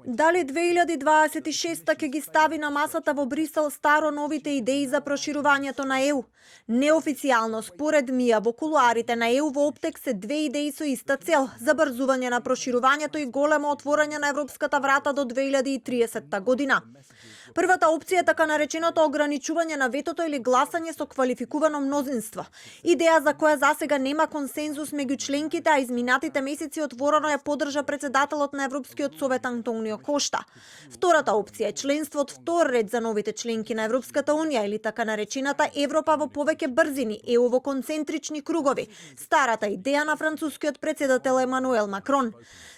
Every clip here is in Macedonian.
Дали 2026 ќе ги стави на масата во Брисел старо-новите идеи за проширувањето на ЕУ? Неофицијално, според МИА, во кулуарите на ЕУ во оптек се две идеи со иста цел – забрзување на проширувањето и големо отворање на европската врата до 2030 година. Првата опција е така нареченото ограничување на ветото или гласање со квалификувано мнозинство. Идеја за која засега нема консензус меѓу членките, а изминатите месеци отворено ја поддржа председателот на Европскиот совет Антонио Кошта. Втората опција е членство од втор ред за новите членки на Европската унија или така наречената Европа во повеќе брзини, ЕУ во концентрични кругови, старата идеја на францускиот председател Емануел Макрон.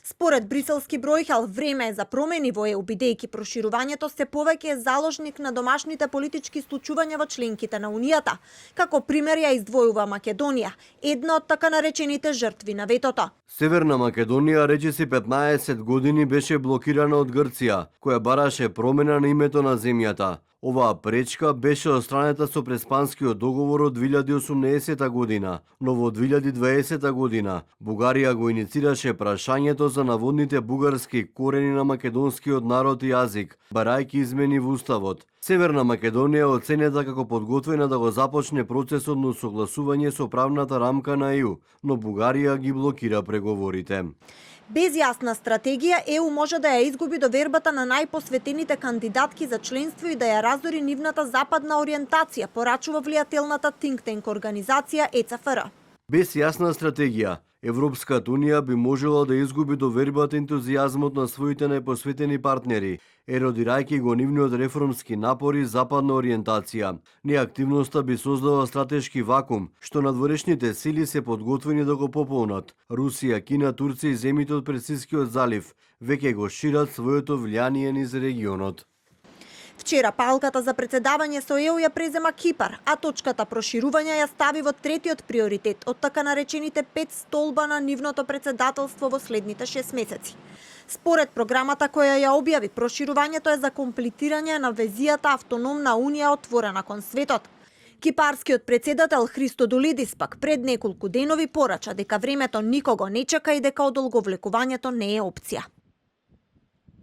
Според бриселски бројхал, време е за промени во ЕУ, бидејќи проширувањето се повеќе е заложник на домашните политички случувања во членките на Унијата. Како пример ја издвојува Македонија, една од така наречените жртви на ветото. Северна Македонија речиси 15 години беше блокирана од Грција, која бараше промена на името на земјата. Оваа пречка беше отстранета со Преспанскиот договор од 2018 година, но во 2020 година Бугарија го иницираше прашањето за наводните бугарски корени на македонскиот народ и јазик, барајќи измени во уставот. Северна Македонија е оценета како подготвена да го започне процесот на согласување со правната рамка на ЕУ, но Бугарија ги блокира преговорите. Без јасна стратегија, ЕУ може да ја изгуби довербата на најпосветените кандидатки за членство и да ја разори нивната западна ориентација, порачува влијателната think tank организација ЕЦФР. Без јасна стратегија, Европската унија би можела да изгуби довербата и ентузијазмот на своите најпосветени партнери, еродирајќи го нивниот реформски напори и западна ориентација. Неактивноста би создала стратешки вакуум, што надворешните сили се подготвени да го пополнат. Русија, Кина, Турција и земјите од Персискиот залив веќе го шират своето влијание низ регионот. Вчера палката за председавање со ЕУ ја презема Кипар, а точката проширување ја стави во третиот приоритет од така наречените 5 столба на нивното председателство во следните 6 месеци. Според програмата која ја објави, проширувањето е за комплетирање на везијата автономна унија отворена кон светот. Кипарскиот председател Христодолидис пак пред неколку денови порача дека времето никого не чека и дека одолговлекувањето не е опција.